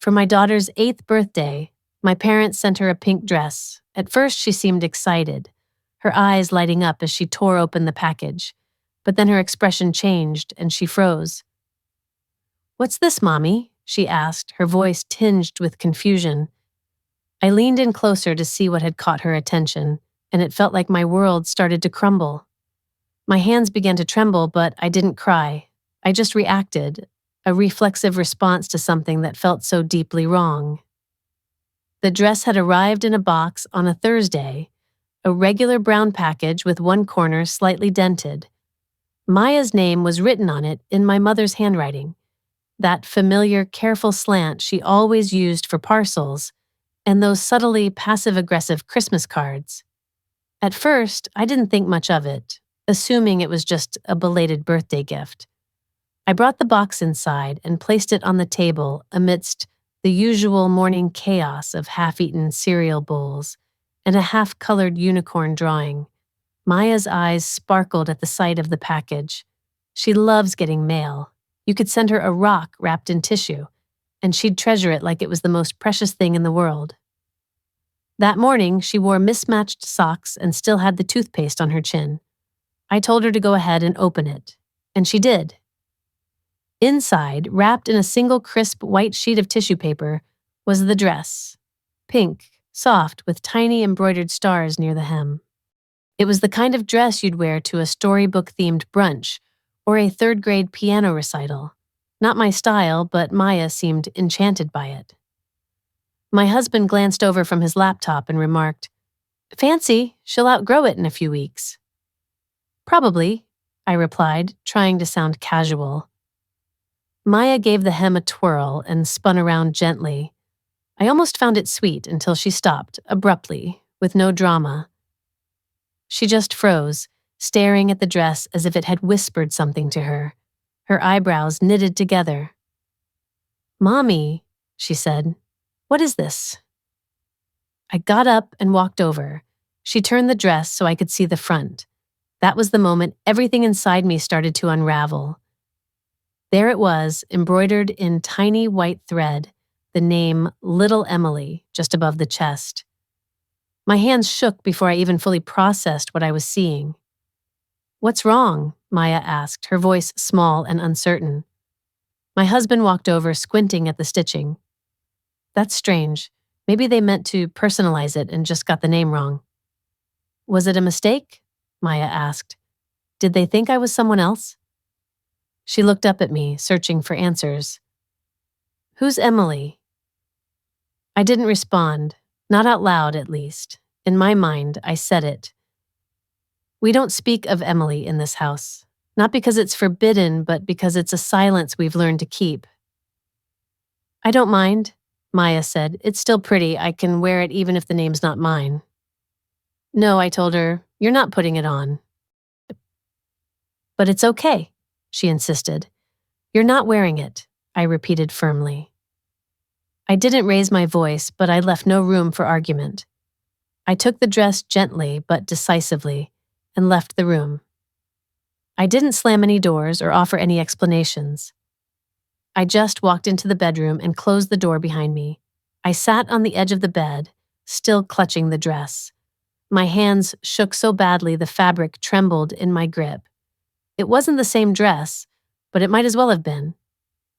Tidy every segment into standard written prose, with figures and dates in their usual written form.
For my daughter's 8th birthday, my parents sent her a pink dress. At first, she seemed excited, her eyes lighting up as she tore open the package. But then her expression changed and she froze. "What's this, Mommy?" she asked, her voice tinged with confusion. I leaned in closer to see what had caught her attention, and it felt like my world started to crumble. My hands began to tremble, but I didn't cry. I just reacted, a reflexive response to something that felt so deeply wrong. The dress had arrived in a box on a Thursday, a regular brown package with one corner slightly dented. Maya's name was written on it in my mother's handwriting, that familiar, careful slant she always used for parcels, and those subtly passive-aggressive Christmas cards. At first, I didn't think much of it, assuming it was just a belated birthday gift. I brought the box inside and placed it on the table amidst the usual morning chaos of half-eaten cereal bowls and a half-colored unicorn drawing. Maya's eyes sparkled at the sight of the package. She loves getting mail. You could send her a rock wrapped in tissue, and she'd treasure it like it was the most precious thing in the world. That morning, she wore mismatched socks and still had the toothpaste on her chin. I told her to go ahead and open it, and she did. Inside, wrapped in a single crisp white sheet of tissue paper, was the dress. Pink, soft, with tiny embroidered stars near the hem. It was the kind of dress you'd wear to a storybook-themed brunch or a third-grade piano recital. Not my style, but Maya seemed enchanted by it. My husband glanced over from his laptop and remarked, "Fancy, she'll outgrow it in a few weeks." "Probably," I replied, trying to sound casual. Maya gave the hem a twirl and spun around gently. I almost found it sweet until she stopped, abruptly, with no drama. She just froze, staring at the dress as if it had whispered something to her, her eyebrows knitted together. "Mommy," she said, "what is this?" I got up and walked over. She turned the dress so I could see the front. That was the moment everything inside me started to unravel. There it was, embroidered in tiny white thread, the name Little Emily just above the chest. My hands shook before I even fully processed what I was seeing. "What's wrong?" Maya asked, her voice small and uncertain. My husband walked over, squinting at the stitching. "That's strange. Maybe they meant to personalize it and just got the name wrong." "Was it a mistake?" Maya asked. "Did they think I was someone else?" She looked up at me, searching for answers. "Who's Emily?" I didn't respond, not out loud at least. In my mind, I said it. "We don't speak of Emily in this house, not because it's forbidden, but because it's a silence we've learned to keep." "I don't mind," Maya said. "It's still pretty. I can wear it even if the name's not mine." "No," I told her, "you're not putting it on." "But it's okay," she insisted. "You're not wearing it," I repeated firmly. I didn't raise my voice, but I left no room for argument. I took the dress gently but decisively and left the room. I didn't slam any doors or offer any explanations. I just walked into the bedroom and closed the door behind me. I sat on the edge of the bed, still clutching the dress. My hands shook so badly the fabric trembled in my grip. It wasn't the same dress, but it might as well have been.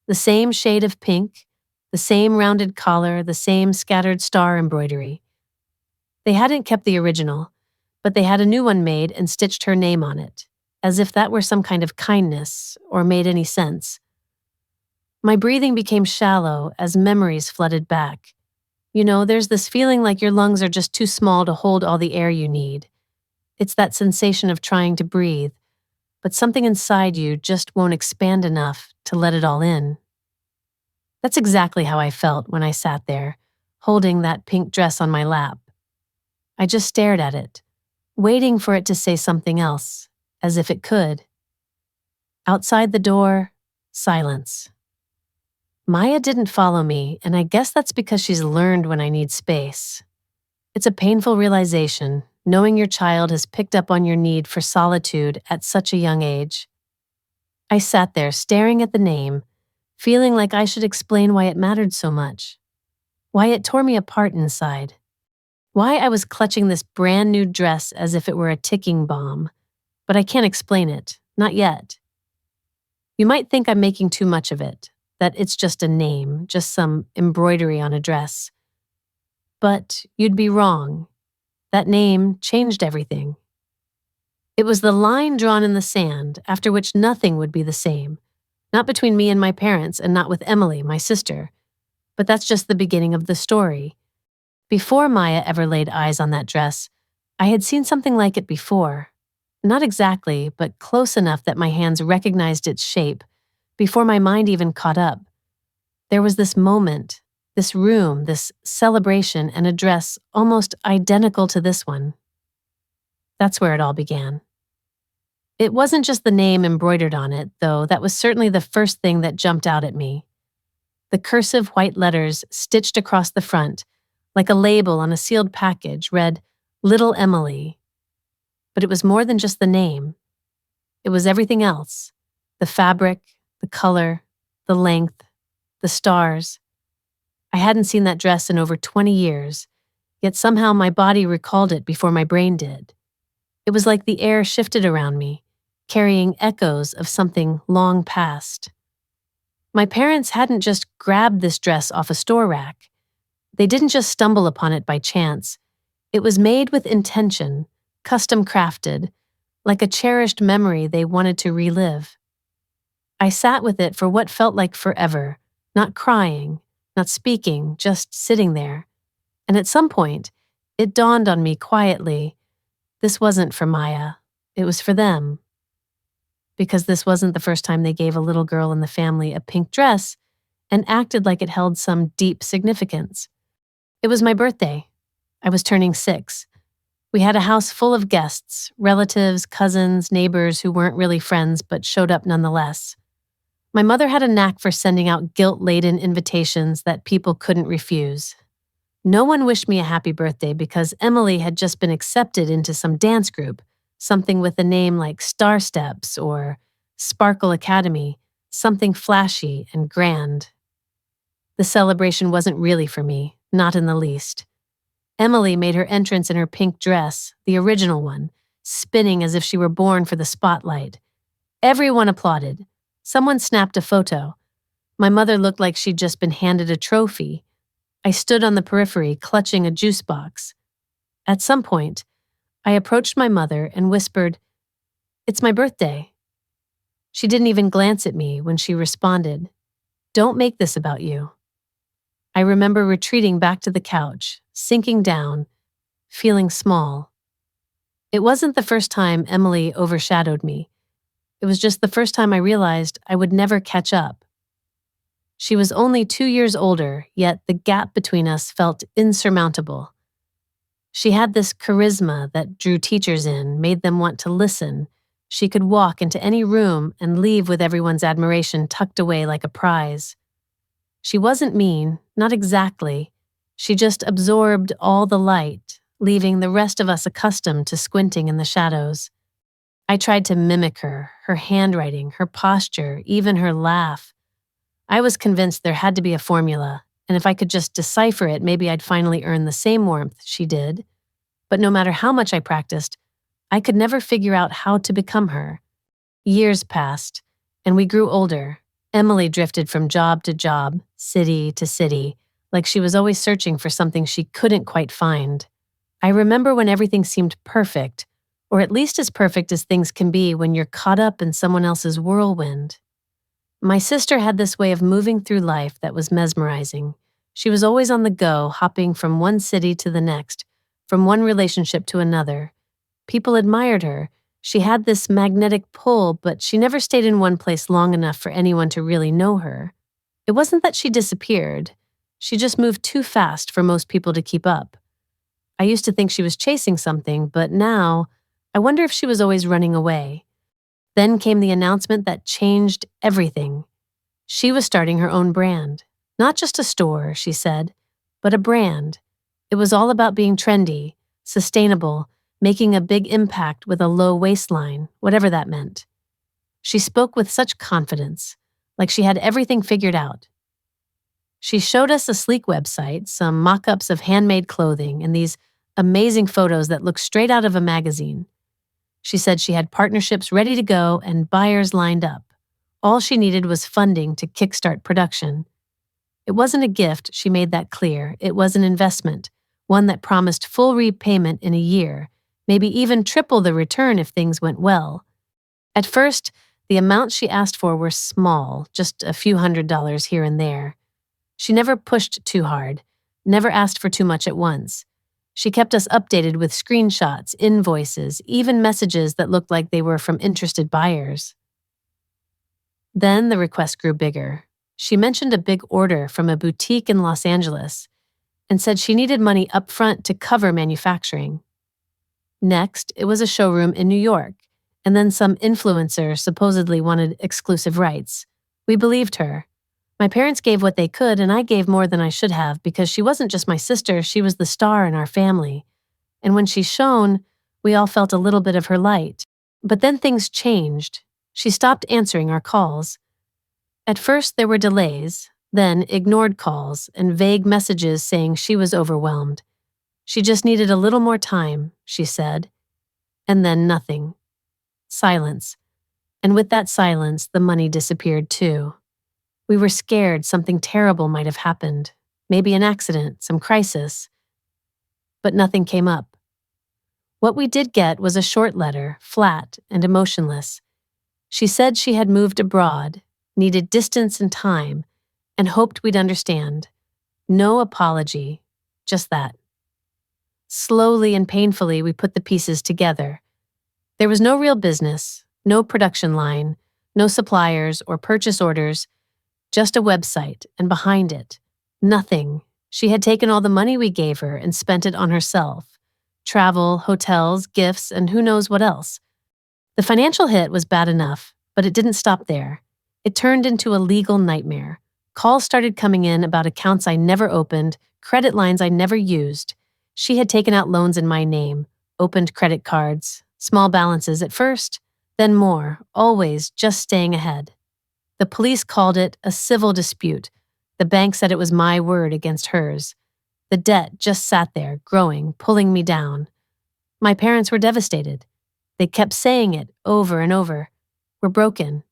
The same shade of pink, the same rounded collar, the same scattered star embroidery. They hadn't kept the original, but they had a new one made and stitched her name on it, as if that were some kind of kindness or made any sense. My breathing became shallow as memories flooded back. You know, there's this feeling like your lungs are just too small to hold all the air you need. It's that sensation of trying to breathe, but something inside you just won't expand enough to let it all in. That's exactly how I felt when I sat there, holding that pink dress on my lap. I just stared at it, waiting for it to say something else, as if it could. Outside the door, silence. Maya didn't follow me, and I guess that's because she's learned when I need space. It's a painful realization, knowing your child has picked up on your need for solitude at such a young age. I sat there staring at the name, feeling like I should explain why it mattered so much, why it tore me apart inside, why I was clutching this brand new dress as if it were a ticking bomb. But I can't explain it, not yet. You might think I'm making too much of it, that it's just a name, just some embroidery on a dress. But you'd be wrong. That name changed everything. It was the line drawn in the sand after which nothing would be the same. Not between me and my parents, and not with Emily, my sister. But that's just the beginning of the story. Before Maya ever laid eyes on that dress, I had seen something like it before. Not exactly, but close enough that my hands recognized its shape, before my mind even caught up. There was this moment, this room, this celebration, and a dress almost identical to this one. That's where it all began. It wasn't just the name embroidered on it, though that was certainly the first thing that jumped out at me. The cursive white letters stitched across the front, like a label on a sealed package, read, "Little Emily." But it was more than just the name. It was everything else. The fabric, the color, the length, the stars. I hadn't seen that dress in over 20 years, yet somehow my body recalled it before my brain did. It was like the air shifted around me, carrying echoes of something long past. My parents hadn't just grabbed this dress off a store rack. They didn't just stumble upon it by chance. It was made with intention, custom crafted, like a cherished memory they wanted to relive. I sat with it for what felt like forever, not crying, not speaking, just sitting there. And at some point, it dawned on me quietly, this wasn't for Maya, it was for them. Because this wasn't the first time they gave a little girl in the family a pink dress and acted like it held some deep significance. It was my birthday. I was turning 6. We had a house full of guests, relatives, cousins, neighbors who weren't really friends but showed up nonetheless. My mother had a knack for sending out guilt-laden invitations that people couldn't refuse. No one wished me a happy birthday because Emily had just been accepted into some dance group, something with a name like Star Steps or Sparkle Academy, something flashy and grand. The celebration wasn't really for me, not in the least. Emily made her entrance in her pink dress, the original one, spinning as if she were born for the spotlight. Everyone applauded. Someone snapped a photo. My mother looked like she'd just been handed a trophy. I stood on the periphery, clutching a juice box. At some point, I approached my mother and whispered, "It's my birthday." She didn't even glance at me when she responded, "Don't make this about you." I remember retreating back to the couch, sinking down, feeling small. It wasn't the first time Emily overshadowed me. It was just the first time I realized I would never catch up. She was only 2 years older, yet the gap between us felt insurmountable. She had this charisma that drew teachers in, made them want to listen. She could walk into any room and leave with everyone's admiration tucked away like a prize. She wasn't mean, not exactly. She just absorbed all the light, leaving the rest of us accustomed to squinting in the shadows. I tried to mimic her handwriting, her posture, even her laugh. I was convinced there had to be a formula, and if I could just decipher it, maybe I'd finally earn the same warmth she did. But no matter how much I practiced, I could never figure out how to become her. Years passed, and we grew older. Emily drifted from job to job, city to city, like she was always searching for something she couldn't quite find. I remember when everything seemed perfect, or at least as perfect as things can be when you're caught up in someone else's whirlwind. My sister had this way of moving through life that was mesmerizing. She was always on the go, hopping from one city to the next, from one relationship to another. People admired her. She had this magnetic pull, but she never stayed in one place long enough for anyone to really know her. It wasn't that she disappeared. She just moved too fast for most people to keep up. I used to think she was chasing something, but now I wonder if she was always running away. Then came the announcement that changed everything. She was starting her own brand. Not just a store, she said, but a brand. It was all about being trendy, sustainable, making a big impact with a low waistline, whatever that meant. She spoke with such confidence, like she had everything figured out. She showed us a sleek website, some mock-ups of handmade clothing, and these amazing photos that looked straight out of a magazine. She said she had partnerships ready to go and buyers lined up. All she needed was funding to kickstart production. It wasn't a gift, she made that clear. It was an investment, one that promised full repayment in a year, maybe even triple the return if things went well. At first, the amounts she asked for were small, just a few $100s here and there. She never pushed too hard, never asked for too much at once. She kept us updated with screenshots, invoices, even messages that looked like they were from interested buyers. Then the request grew bigger. She mentioned a big order from a boutique in Los Angeles and said she needed money upfront to cover manufacturing. Next, it was a showroom in New York, and then some influencer supposedly wanted exclusive rights. We believed her. My parents gave what they could, and I gave more than I should have because she wasn't just my sister, she was the star in our family. And when she shone, we all felt a little bit of her light. But then things changed. She stopped answering our calls. At first, there were delays, then ignored calls and vague messages saying she was overwhelmed. She just needed a little more time, she said. And then nothing. Silence. And with that silence, the money disappeared too. We were scared something terrible might have happened, maybe an accident, some crisis. But nothing came up. What we did get was a short letter, flat and emotionless. She said she had moved abroad, needed distance and time, and hoped we'd understand. No apology, just that. Slowly and painfully, we put the pieces together. There was no real business, no production line, no suppliers or purchase orders, just a website, and behind it, nothing. She had taken all the money we gave her and spent it on herself. Travel, hotels, gifts, and who knows what else. The financial hit was bad enough, but it didn't stop there. It turned into a legal nightmare. Calls started coming in about accounts I never opened, credit lines I never used. She had taken out loans in my name, opened credit cards, small balances at first, then more, always just staying ahead. The police called it a civil dispute. The bank said it was my word against hers. The debt just sat there, growing, pulling me down. My parents were devastated. They kept saying it over and over. We're broken.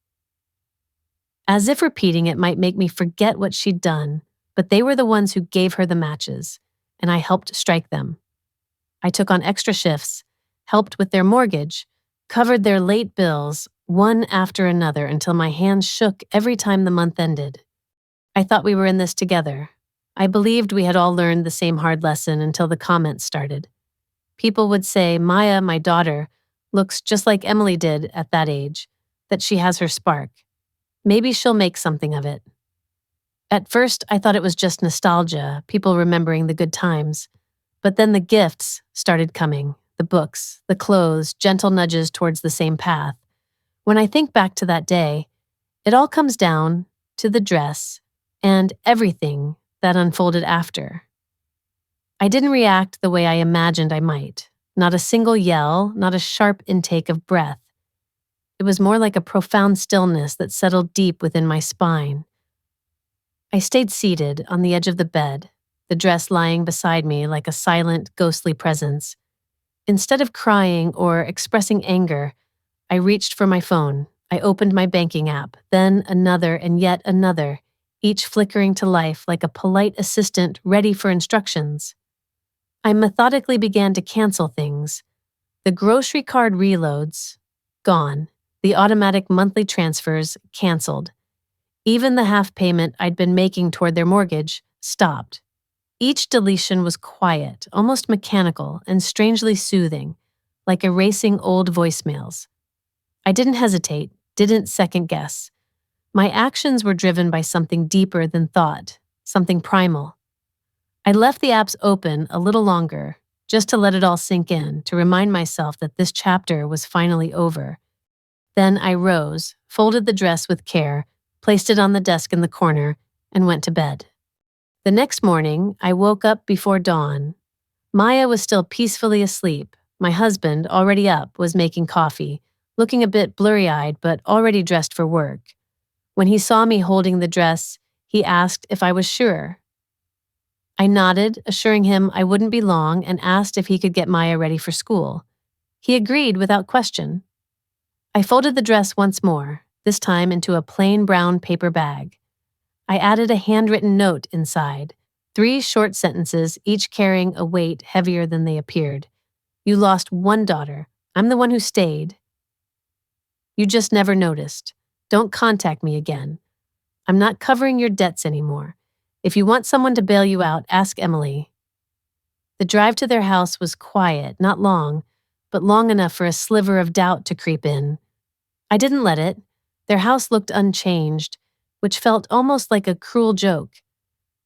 As if repeating it might make me forget what she'd done, but they were the ones who gave her the matches, and I helped strike them. I took on extra shifts, helped with their mortgage, covered their late bills, one after another until my hands shook every time the month ended. I thought we were in this together. I believed we had all learned the same hard lesson until the comments started. People would say Maya, my daughter, looks just like Emily did at that age, that she has her spark. Maybe she'll make something of it. At first, I thought it was just nostalgia, people remembering the good times. But then the gifts started coming, the books, the clothes, gentle nudges towards the same path. When I think back to that day, it all comes down to the dress and everything that unfolded after. I didn't react the way I imagined I might. Not a single yell, not a sharp intake of breath. It was more like a profound stillness that settled deep within my spine. I stayed seated on the edge of the bed, the dress lying beside me like a silent, ghostly presence. Instead of crying or expressing anger, I reached for my phone. I opened my banking app, then another and yet another, each flickering to life like a polite assistant ready for instructions. I methodically began to cancel things. The grocery card reloads, gone. The automatic monthly transfers, canceled. Even the half payment I'd been making toward their mortgage, stopped. Each deletion was quiet, almost mechanical, and strangely soothing, like erasing old voicemails. I didn't hesitate, didn't second guess. My actions were driven by something deeper than thought, something primal. I left the apps open a little longer, just to let it all sink in, to remind myself that this chapter was finally over. Then I rose, folded the dress with care, placed it on the desk in the corner, and went to bed. The next morning, I woke up before dawn. Maya was still peacefully asleep. My husband, already up, was making coffee, looking a bit blurry-eyed but already dressed for work. When he saw me holding the dress, he asked if I was sure. I nodded, assuring him I wouldn't be long, and asked if he could get Maya ready for school. He agreed without question. I folded the dress once more, this time into a plain brown paper bag. I added a handwritten note inside, 3 short sentences, each carrying a weight heavier than they appeared. You lost one daughter. I'm the one who stayed. You just never noticed. Don't contact me again. I'm not covering your debts anymore. If you want someone to bail you out, ask Emily. The drive to their house was quiet, not long, but long enough for a sliver of doubt to creep in. I didn't let it. Their house looked unchanged, which felt almost like a cruel joke.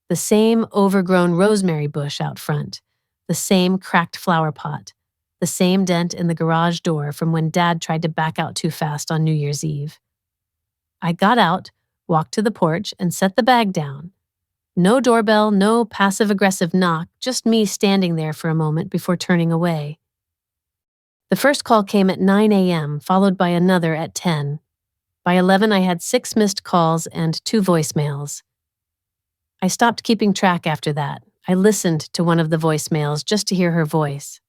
The same overgrown rosemary bush out front, the same cracked flower pot, the same dent in the garage door from when Dad tried to back out too fast on New Year's Eve. I got out, walked to the porch, and set the bag down. No doorbell, no passive-aggressive knock, just me standing there for a moment before turning away. The first call came at 9 a.m., followed by another at 10. By 11, I had 6 missed calls and 2 voicemails. I stopped keeping track after that. I listened to one of the voicemails just to hear her voice.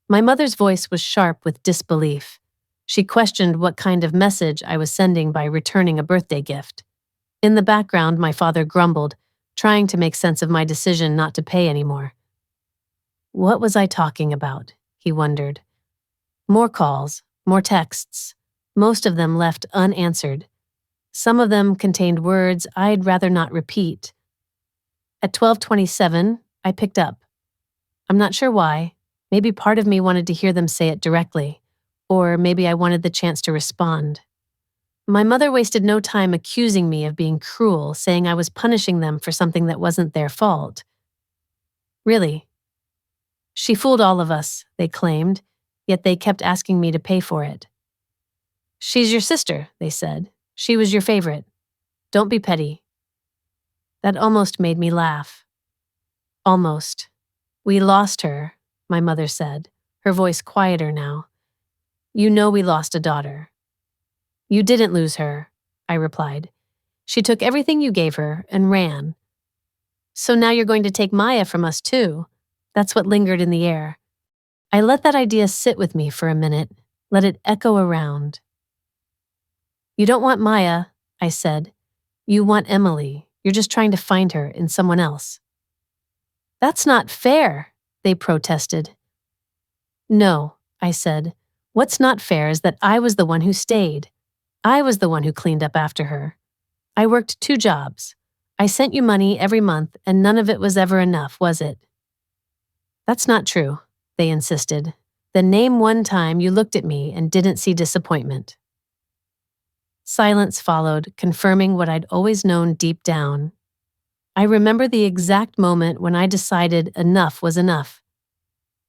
My mother's voice was sharp with disbelief. She questioned what kind of message I was sending by returning a birthday gift. In the background, my father grumbled, trying to make sense of my decision not to pay anymore. What was I talking about? He wondered. More calls, more texts, most of them left unanswered. Some of them contained words I'd rather not repeat. At 12:27, I picked up. I'm not sure why. Maybe part of me wanted to hear them say it directly, or maybe I wanted the chance to respond. My mother wasted no time accusing me of being cruel, saying I was punishing them for something that wasn't their fault. Really? She fooled all of us, they claimed, yet they kept asking me to pay for it. She's your sister, they said. She was your favorite. Don't be petty. That almost made me laugh. Almost. We lost her, my mother said, her voice quieter now. You know we lost a daughter. You didn't lose her, I replied. She took everything you gave her and ran. So now you're going to take Maya from us too. That's what lingered in the air. I let that idea sit with me for a minute, let it echo around. You don't want Maya, I said. You want Emily. You're just trying to find her in someone else. That's not fair, they protested. No, I said. What's not fair is that I was the one who stayed. I was the one who cleaned up after her. I worked 2 jobs. I sent you money every month, and none of it was ever enough, was it? That's not true, they insisted. Then name one time you looked at me and didn't see disappointment. Silence followed, confirming what I'd always known deep down. I remember the exact moment when I decided enough was enough.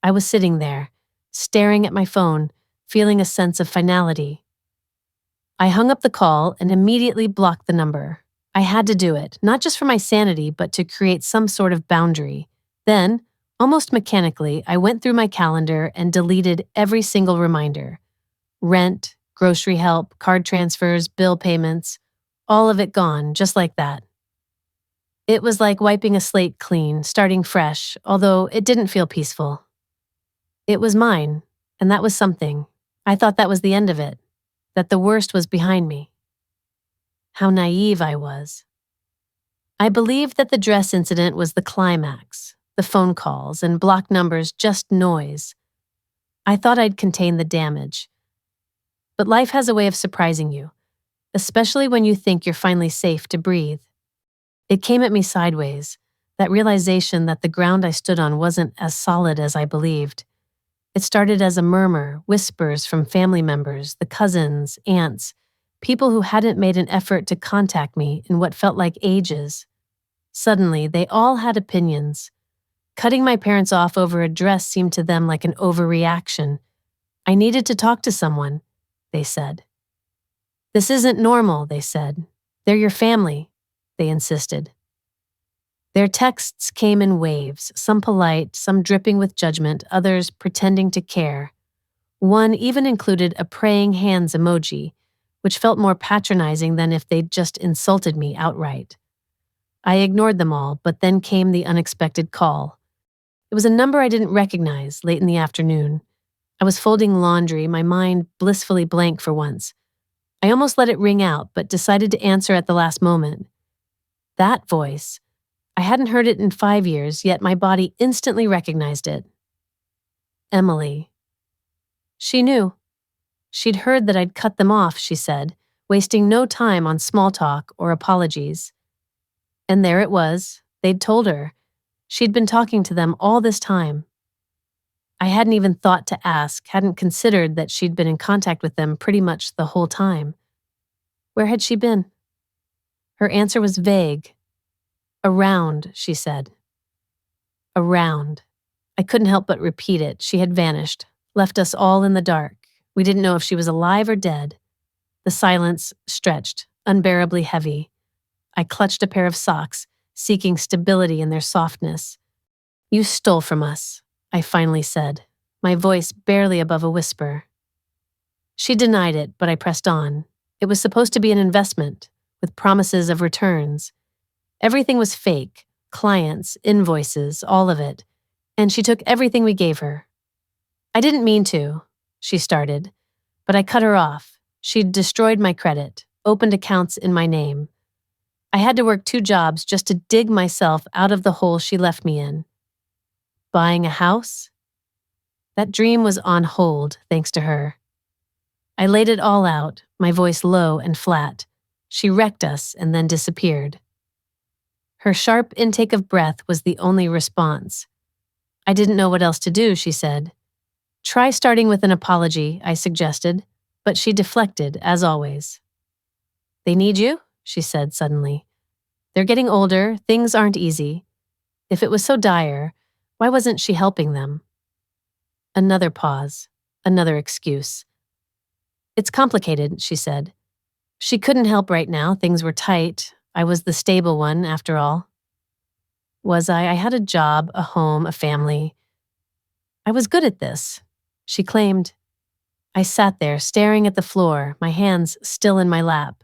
I was sitting there, staring at my phone, feeling a sense of finality. I hung up the call and immediately blocked the number. I had to do it, not just for my sanity, but to create some sort of boundary. Then, almost mechanically, I went through my calendar and deleted every single reminder. Rent, grocery help, card transfers, bill payments, all of it gone, just like that. It was like wiping a slate clean, starting fresh, although it didn't feel peaceful. It was mine, and that was something. I thought that was the end of it, that the worst was behind me. How naive I was. I believed that the dress incident was the climax, the phone calls and blocked numbers just noise. I thought I'd contain the damage. But life has a way of surprising you, especially when you think you're finally safe to breathe. It came at me sideways, that realization that the ground I stood on wasn't as solid as I believed. It started as a murmur, whispers from family members, the cousins, aunts, people who hadn't made an effort to contact me in what felt like ages. Suddenly, they all had opinions. Cutting my parents off over a dress seemed to them like an overreaction. I needed to talk to someone, they said. This isn't normal, they said. They're your family, they insisted. Their texts came in waves, some polite, some dripping with judgment, others pretending to care. One even included a praying hands emoji, which felt more patronizing than if they'd just insulted me outright. I ignored them all, but then came the unexpected call. It was a number I didn't recognize late in the afternoon. I was folding laundry, my mind blissfully blank for once. I almost let it ring out, but decided to answer at the last moment. That voice. I hadn't heard it in 5 years, yet my body instantly recognized it. Emily. She knew. She'd heard that I'd cut them off, she said, wasting no time on small talk or apologies. And there it was. They'd told her. She'd been talking to them all this time. I hadn't even thought to ask, hadn't considered that she'd been in contact with them pretty much the whole time. Where had she been? Her answer was vague. Around, she said. Around. I couldn't help but repeat it. She had vanished, left us all in the dark. We didn't know if she was alive or dead. The silence stretched, unbearably heavy. I clutched a pair of socks, seeking stability in their softness. You stole from us, I finally said, my voice barely above a whisper. She denied it, but I pressed on. It was supposed to be an investment, with promises of returns. Everything was fake, clients, invoices, all of it, and she took everything we gave her. I didn't mean to, she started, but I cut her off. She'd destroyed my credit, opened accounts in my name. I had to work 2 jobs just to dig myself out of the hole she left me in. Buying a house? That dream was on hold, thanks to her. I laid it all out, my voice low and flat. She wrecked us and then disappeared. Her sharp intake of breath was the only response. I didn't know what else to do, she said. Try starting with an apology, I suggested, but she deflected, as always. They need you? She said suddenly. They're getting older, things aren't easy. If it was so dire, why wasn't she helping them? Another pause, another excuse. It's complicated, she said. She couldn't help right now, things were tight. I was the stable one, after all. Was I? I had a job, a home, a family. I was good at this, she claimed. I sat there, staring at the floor, my hands still in my lap.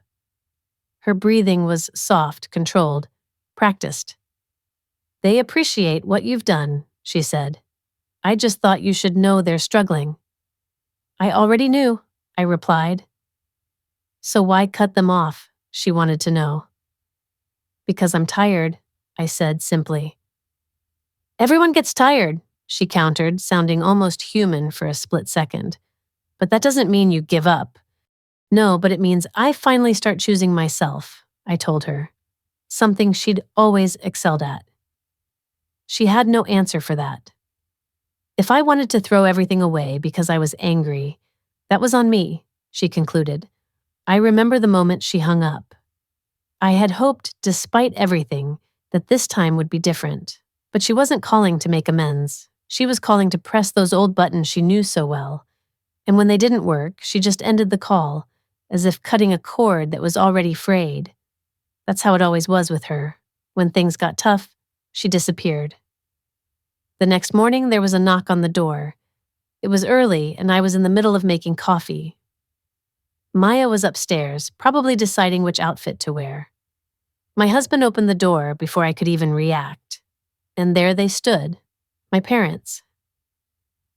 Her breathing was soft, controlled, practiced. They appreciate what you've done, she said. I just thought you should know they're struggling. I already knew, I replied. So why cut them off? She wanted to know. Because I'm tired, I said simply. Everyone gets tired, she countered, sounding almost human for a split second. But that doesn't mean you give up. No, but it means I finally start choosing myself, I told her. Something she'd always excelled at. She had no answer for that. If I wanted to throw everything away because I was angry, that was on me, she concluded. I remember the moment she hung up. I had hoped, despite everything, that this time would be different. But she wasn't calling to make amends. She was calling to press those old buttons she knew so well. And when they didn't work, she just ended the call, as if cutting a cord that was already frayed. That's how it always was with her. When things got tough, she disappeared. The next morning, there was a knock on the door. It was early, and I was in the middle of making coffee. Maya was upstairs, probably deciding which outfit to wear. My husband opened the door before I could even react. And there they stood, my parents.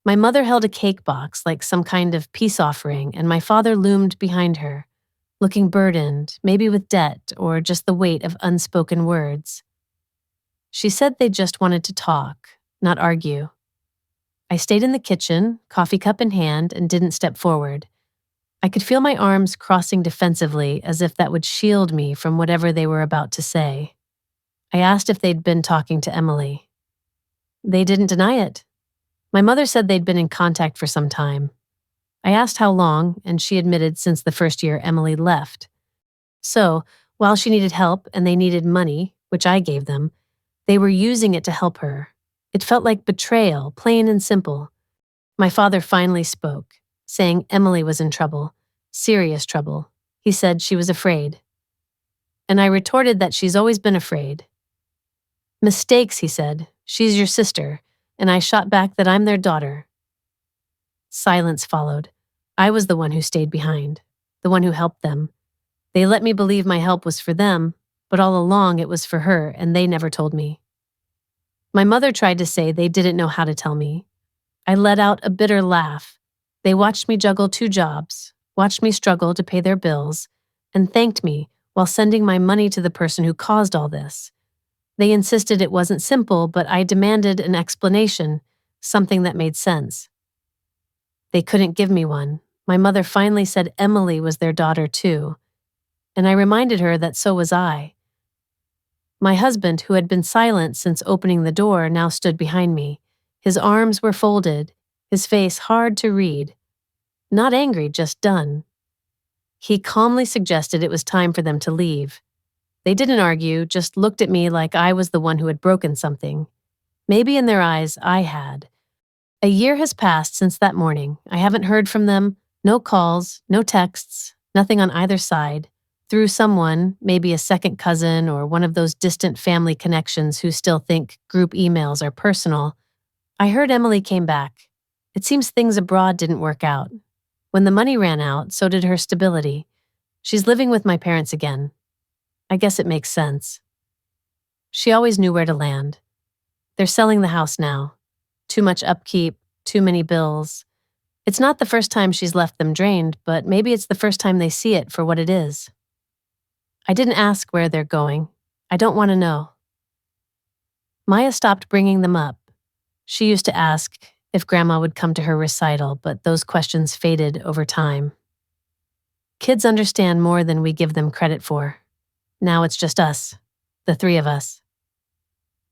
My mother held a cake box like some kind of peace offering, and my father loomed behind her, looking burdened, maybe with debt or just the weight of unspoken words. She said they just wanted to talk, not argue. I stayed in the kitchen, coffee cup in hand, and didn't step forward. I could feel my arms crossing defensively as if that would shield me from whatever they were about to say. I asked if they'd been talking to Emily. They didn't deny it. My mother said they'd been in contact for some time. I asked how long, and she admitted since the first year Emily left. So, while she needed help and they needed money, which I gave them, they were using it to help her. It felt like betrayal, plain and simple. My father finally spoke, saying Emily was in trouble, serious trouble. He said she was afraid. And I retorted that she's always been afraid. Mistakes, he said. She's your sister. And I shot back that I'm their daughter. Silence followed. I was the one who stayed behind. the one who helped them. They let me believe my help was for them, but all along it was for her, and they never told me. My mother tried to say they didn't know how to tell me. I let out a bitter laugh. They watched me juggle 2 jobs, watched me struggle to pay their bills, and thanked me while sending my money to the person who caused all this. They insisted it wasn't simple, but I demanded an explanation, something that made sense. They couldn't give me one. My mother finally said Emily was their daughter too, and I reminded her that so was I. My husband, who had been silent since opening the door, now stood behind me. His arms were folded, his face hard to read. Not angry, just done. He calmly suggested it was time for them to leave. They didn't argue, just looked at me like I was the one who had broken something. Maybe in their eyes, I had. A year has passed since that morning. I haven't heard from them, no calls, no texts, nothing on either side. Through someone, maybe a second cousin or one of those distant family connections who still think group emails are personal, I heard Emily came back. It seems things abroad didn't work out. When the money ran out, so did her stability. She's living with my parents again. I guess it makes sense. She always knew where to land. They're selling the house now. Too much upkeep, too many bills. It's not the first time she's left them drained, but maybe it's the first time they see it for what it is. I didn't ask where they're going. I don't want to know. Maya stopped bringing them up. She used to ask if Grandma would come to her recital, but those questions faded over time. Kids understand more than we give them credit for. Now it's just us, the 3 of us.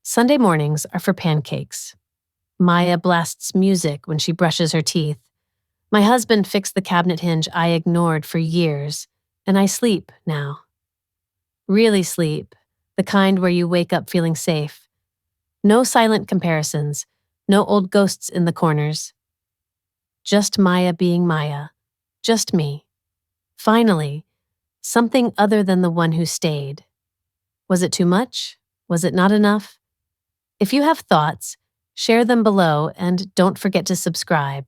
Sunday mornings are for pancakes. Maya blasts music when she brushes her teeth. My husband fixed the cabinet hinge I ignored for years, and I sleep now. Really sleep, the kind where you wake up feeling safe. No silent comparisons, no old ghosts in the corners. Just Maya being Maya, just me. Finally, something other than the one who stayed. Was it too much? Was it not enough? If you have thoughts, share them below and don't forget to subscribe.